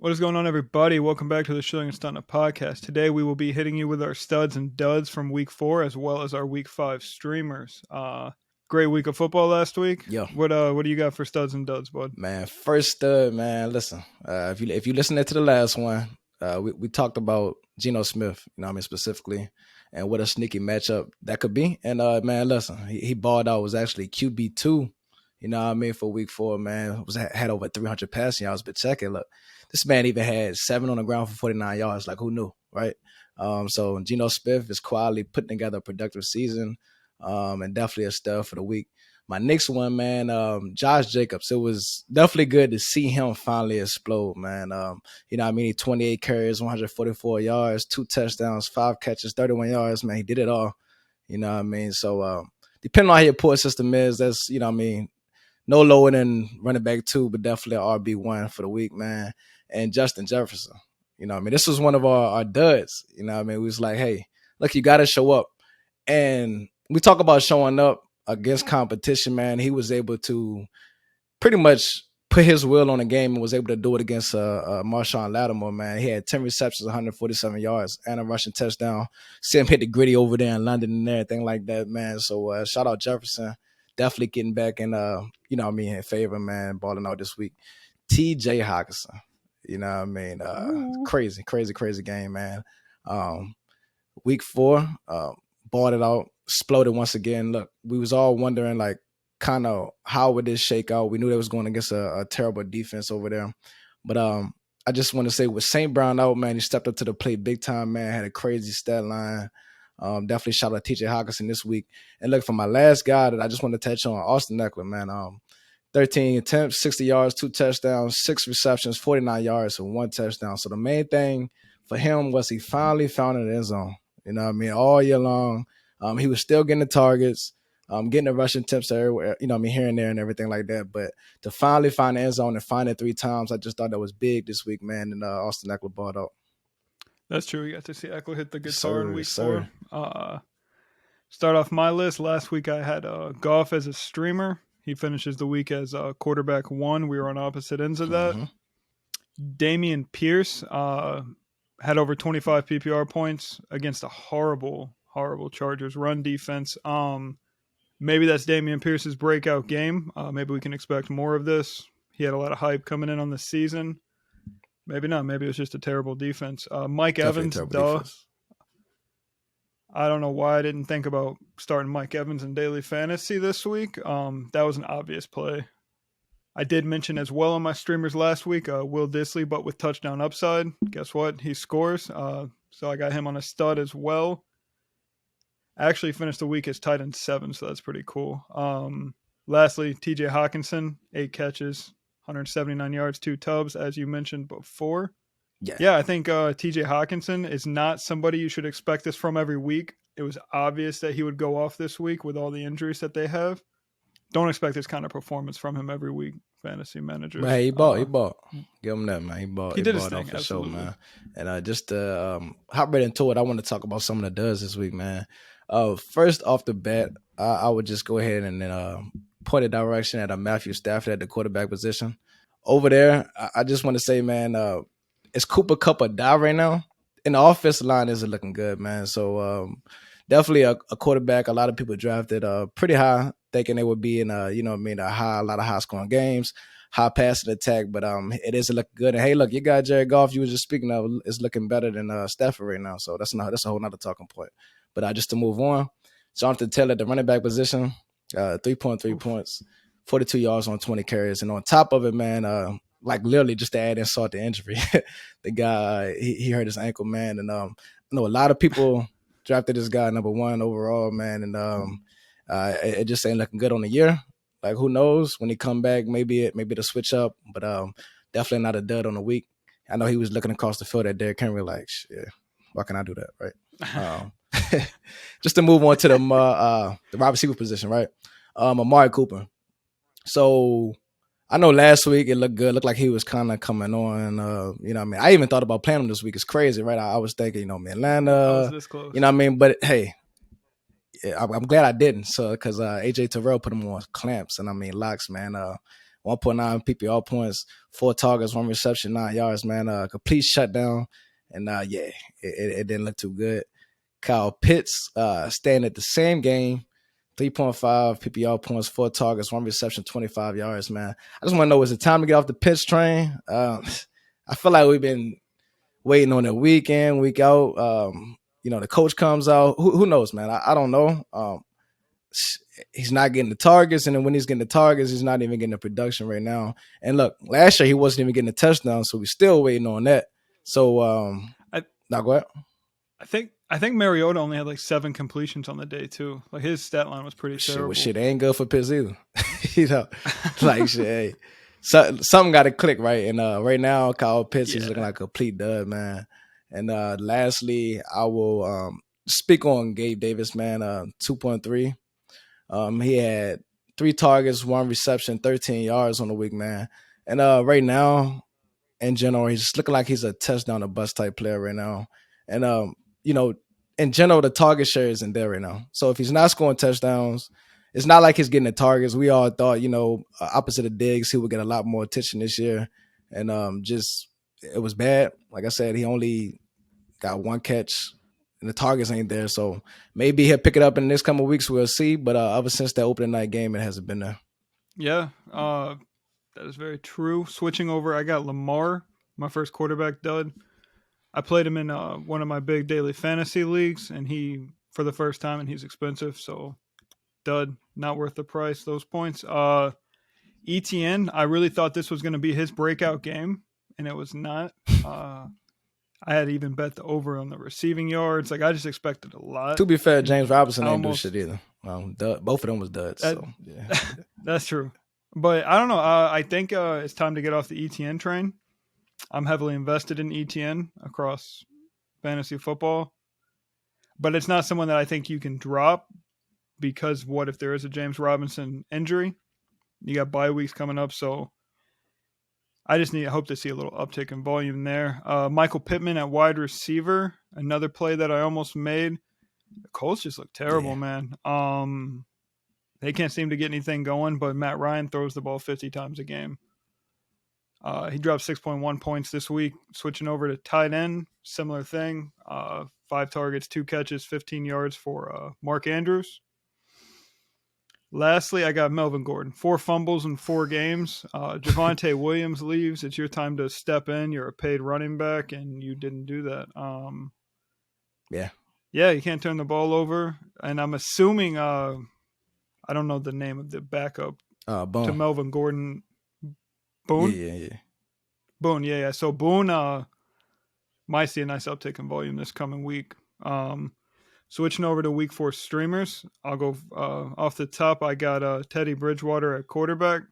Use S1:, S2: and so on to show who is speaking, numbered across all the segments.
S1: What is going on, everybody? Welcome back to the Shilling and Stunner podcast. Today we will be hitting you with our studs and duds from week 4 as well as our week 5 streamers. Great week of football last week.
S2: Yo,
S1: What do you got for studs and duds, bud?
S2: man, first stud, man. Listen, if you listened to the last one, we talked about Geno Smith, specifically, and what a sneaky matchup that could be. And man, listen, he balled out. Was actually QB2, for week 4, man. Had over 300 passing yards. But check it, look, this man even had 7 on the ground for 49 yards. Like, who knew, right? So Geno Smith is quietly putting together a productive season, and definitely a stud for the week. My next one, man, Josh Jacobs. It was definitely good to see him finally explode, man. 28 carries, 144 yards, 2 touchdowns, 5 catches, 31 yards, man. He did it all. So depending on how your point system is, that's, no lower than running back 2, but definitely RB1 for the week, man. And Justin Jefferson. This was one of our duds. We was like, hey, look, you got to show up. And we talk about showing up against competition, man. He was able to pretty much put his will on the game and was able to do it against Marshawn Lattimore, man. He had 10 receptions, 147 yards, and a rushing touchdown. See him hit the gritty over there in London and everything like that, man. So shout out Jefferson. Definitely getting back in, in favor, man, balling out this week. TJ Hawkinson, crazy game, man. Week 4, balled it out, exploded once again. Look, we was all wondering, like, kind of how would this shake out? We knew they was going against a terrible defense over there. But I just want to say with St. Brown out, man, he stepped up to the plate big time, man, had a crazy stat line. Definitely shout out TJ Hawkinson this week. And look, for my last guy that I just want to touch on, Austin Eckler, man. 13 attempts, 60 yards, 2 touchdowns, 6 receptions, 49 yards, and 1 touchdown. So the main thing for him was he finally found an end zone. All year long. He was still getting the targets, getting the rushing attempts everywhere, here and there and everything like that. But to finally find the end zone and find it 3 times, I just thought that was big this week, man. And Austin Eckler balled out.
S1: That's true. We got to see Eckler hit the guitar in week 4. Start off my list. Last week I had Goff as a streamer. He finishes the week as quarterback 1. We were on opposite ends of that. Dameon Pierce had over 25 PPR points against a horrible Chargers run defense. Maybe that's Dameon Pierce's breakout game. Maybe we can expect more of this. He had a lot of hype coming in on the season. Maybe not. Maybe it was just a terrible defense. Mike Evans, defense. I don't know why I didn't think about starting Mike Evans in daily fantasy this week. That was an obvious play. I did mention as well on my streamers last week, Will Dissly, but with touchdown upside. Guess what? He scores. So I got him on a stud as well. I actually finished the week as tight end 7, so that's pretty cool. Lastly, TJ Hawkinson, 8 catches, 179 yards, 2 tubs, as you mentioned before. Yeah, I think TJ Hawkinson is not somebody you should expect this from every week. It was obvious that he would go off this week with all the injuries that they have. Don't expect this kind of performance from him every week, fantasy managers.
S2: Man, he bought. Give him that, man.
S1: He did his
S2: thing,
S1: for
S2: absolutely. Sure, man. And just to hop right into it, I want to talk about some of the duds this week, man. First off the bat, I would just go ahead and point a direction at Matthew Stafford at the quarterback position. Over there, I just want to say, man, it's Cooper Kupp or die right now. And the offensive line isn't looking good, man. So definitely a quarterback. A lot of people drafted pretty high, thinking they would be in a lot of high scoring games, high passing attack. But it isn't looking good. And hey, look, you got Jared Goff. You were just speaking of is looking better than Stafford right now. So that's a whole nother talking point. But just to move on, Jonathan Taylor, the running back position, 3.3 points, 42 yards on 20 carries, and on top of it, man. Like literally just to add insult to injury. The guy, he hurt his ankle, man. And I know a lot of people drafted this guy number 1 overall, man. And it just ain't looking good on the year. Like, who knows? When he come back, maybe it'll switch up. But definitely not a dud on the week. I know he was looking across the field at Derrick Henry like, yeah, why can I do that, right? Just to move on to the wide receiver position, right? Amari Cooper. So I know last week it looked good. Looked like he was kind of coming on. I even thought about playing him this week. It's crazy, right? I was thinking, Atlanta.
S1: I was this close.
S2: But hey, I'm glad I didn't. So because AJ Terrell put him on clamps and locks, man. 1.9 PPR points, 4 targets, 1 reception, 9 yards, man. Complete shutdown. And it didn't look too good. Kyle Pitts staying at the same game, 3.5 PPR points, 4 targets, 1 reception, 25 yards, man. I just want to know, is it time to get off the Pitts train? I feel like we've been waiting on it week in, week out. The coach comes out. Who knows, man? I don't know. He's not getting the targets, and then when he's getting the targets, he's not even getting the production right now. And look, last year he wasn't even getting a touchdown, so we're still waiting on that. So now go ahead.
S1: I think Mariota only had like 7 completions on the day too. Like his stat line was pretty terrible.
S2: Shit ain't good for Pitts either. Like shit. Hey, something got to click right. And right now, Kyle Pitts is looking like a complete dud, man. And lastly, I will speak on Gabe Davis, man. 2.3. He had 3 targets, 1 reception, 13 yards on the week, man. And right now, in general, he's just looking like he's a touchdown or bust type player right now. And in general, the target share isn't there right now. So if he's not scoring touchdowns, it's not like he's getting the targets. We all thought, opposite of Diggs, he would get a lot more attention this year. And it was bad. Like I said, he only got 1 catch and the targets ain't there. So maybe he'll pick it up in the next couple of weeks. We'll see. But ever since that opening night game, it hasn't been there.
S1: Yeah, that is very true. Switching over, I got Lamar, my first quarterback dud. I played him in one of my big daily fantasy leagues, and he, for the first time, and he's expensive, so dud, not worth the price, those points. ETN, I really thought this was going to be his breakout game, and it was not. I had even bet the over on the receiving yards. Like, I just expected a lot.
S2: To be fair, James Robinson didn't do shit either. Both of them was duds. So, yeah.
S1: That's true. But I don't know. I think it's time to get off the ETN train. I'm heavily invested in ETN across fantasy football. But it's not someone that I think you can drop because what if there is a James Robinson injury? You got bye weeks coming up, so I hope to see a little uptick in volume there. Michael Pittman at wide receiver, another play that I almost made. The Colts just look terrible, man. They can't seem to get anything going, but Matt Ryan throws the ball 50 times a game. He dropped 6.1 points this week. Switching over to tight end, similar thing. 5 targets, 2 catches, 15 yards for Mark Andrews. Lastly, I got Melvin Gordon. 4 fumbles in 4 games. Javonte Williams leaves. It's your time to step in. You're a paid running back, and you didn't do that. Yeah, you can't turn the ball over. And I'm assuming, I don't know the name of the backup to Melvin Gordon. Boone?
S2: Yeah.
S1: Boone, yeah. So Boone might see a nice uptick in volume this coming week. Switching over to week 4 streamers, I'll go off the top. I got Teddy Bridgewater at quarterback.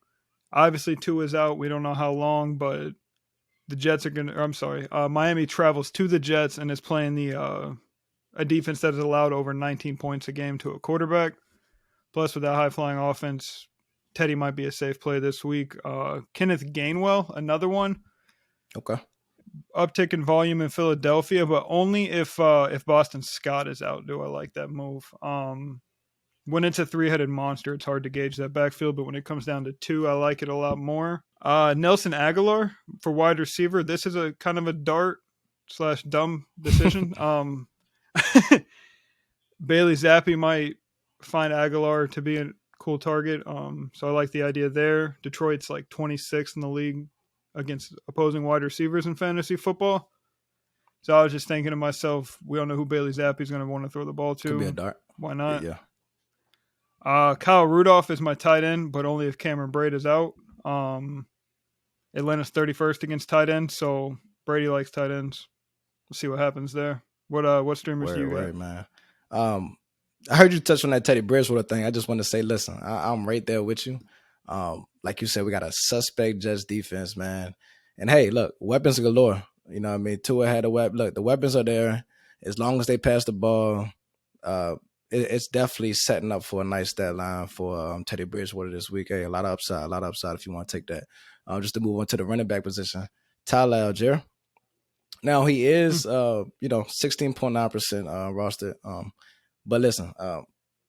S1: Obviously, Tua is out. We don't know how long, but the Jets are going to, Miami travels to the Jets and is playing a defense that has allowed over 19 points a game to a quarterback. Plus, with that high-flying offense, Teddy might be a safe play this week. Kenneth Gainwell, another one.
S2: Okay.
S1: Uptick in volume in Philadelphia, but only if Boston Scott is out do I like that move. When it's a 3-headed monster, it's hard to gauge that backfield, but when it comes down to 2, I like it a lot more. Nelson Aguilar for wide receiver. This is a kind of a dart/dumb decision. Bailey Zappi might find Aguilar to be a cool target. So I like the idea there. Detroit's like 26th in the league against opposing wide receivers in fantasy football. So I was just thinking to myself, we don't know who Bailey Zappi's going to want to throw the ball to.
S2: Could be a dart.
S1: Why not?
S2: Yeah.
S1: Kyle Rudolph is my tight end, but only if Cameron Braid is out. Atlanta's 31st against tight ends, so Brady likes tight ends. We'll see what happens there. What streamers do you got?
S2: Man. I heard you touch on that Teddy Bridgewater thing. I just want to say, listen, I'm right there with you. Like you said, we got a suspect Jets defense, man. And hey, look, weapons galore. You know what I mean? Tua had a weapon. Look, the weapons are there. As long as they pass the ball, it's definitely setting up for a nice stat line for Teddy Bridgewater this week. Hey, a lot of upside if you want to take that. Just to move on to the running back position, Tyler Algier. Now he is, 16.9% rostered. But listen,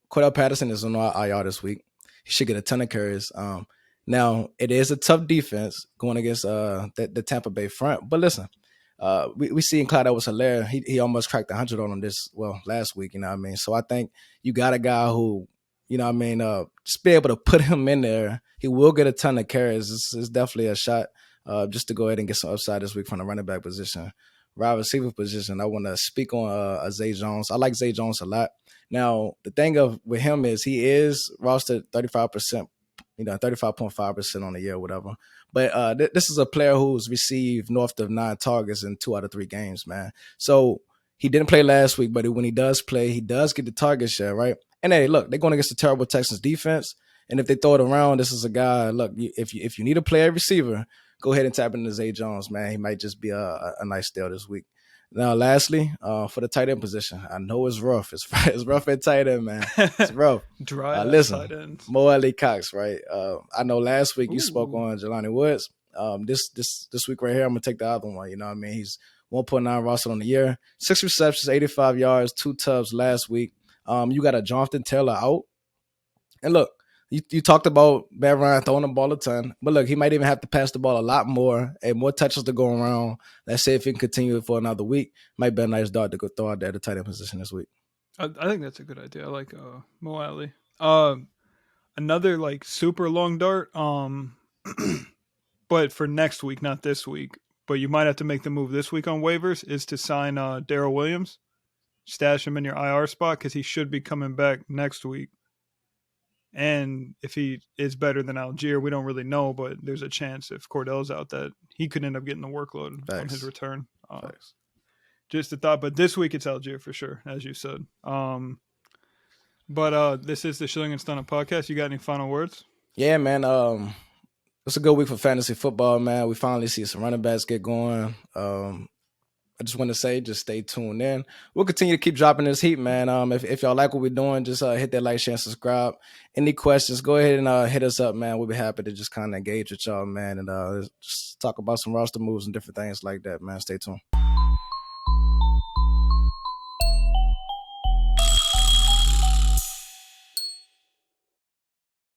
S2: Cordell Patterson is on IR this week. He should get a ton of carries. Now, it is a tough defense going against the Tampa Bay front. But listen, we see in Clyde Edwards-Helaire, he almost cracked 100 on him last week, you know what I mean? So I think you got a guy who, you know what I mean, just be able to put him in there. He will get a ton of carries. It's definitely a shot just to go ahead and get some upside this week from the running back position. Wide receiver position, I want to speak on Zay Jones. I like Zay Jones a lot. Now, the thing with him is he is rostered 35%, 35.5% on the year or whatever. But this is a player who's received north of 9 targets in 2 out of 3 games, man. So he didn't play last week, but when he does play, he does get the target share, right? And hey, look, they're going against the terrible Texans defense. And if they throw it around, this is a guy, look, if you need to play a receiver, go ahead and tap into Zay Jones, man. He might just be a nice steal this week. Now, lastly, for the tight end position, I know it's rough. It's rough at tight end, man. It's rough.
S1: Dry
S2: listen,
S1: tight ends.
S2: Mo Ali Cox, right? I know last week you spoke on Jelani Woods. This week right here, I'm gonna take the other one. You know what I mean? He's 1.9 roster on the year, 6 receptions, 85 yards, 2 tubs last week. You got a Jonathan Taylor out, and look, you talked about Matt Ryan throwing the ball a ton, but look, he might even have to pass the ball a lot more and more touches to go around. Let's say if he can continue it for another week, might be a nice dart to go throw out there at the tight end position this week.
S1: I think that's a good idea. I like Mo Ali. Another like super long dart. But for next week, not this week. But you might have to make the move this week on waivers is to sign Darrell Williams, stash him in your IR spot because he should be coming back next week. And if he is better than Algier, we don't really know, but there's a chance if Cordell's out that he could end up getting the workload on his return. Just a thought, but this week it's Algier for sure, as you said. But this is the Shilling and Stunner podcast. You got any final words?
S2: Yeah, man. It's a good week for fantasy football, man. We finally see some running backs get going. I just want to say, just stay tuned in. We'll continue to keep dropping this heat, man. If y'all like what we're doing, just hit that like, share, and subscribe. Any questions, go ahead and hit us up, man. We'll be happy to just kind of engage with y'all, man, and just talk about some roster moves and different things like that, man. Stay tuned.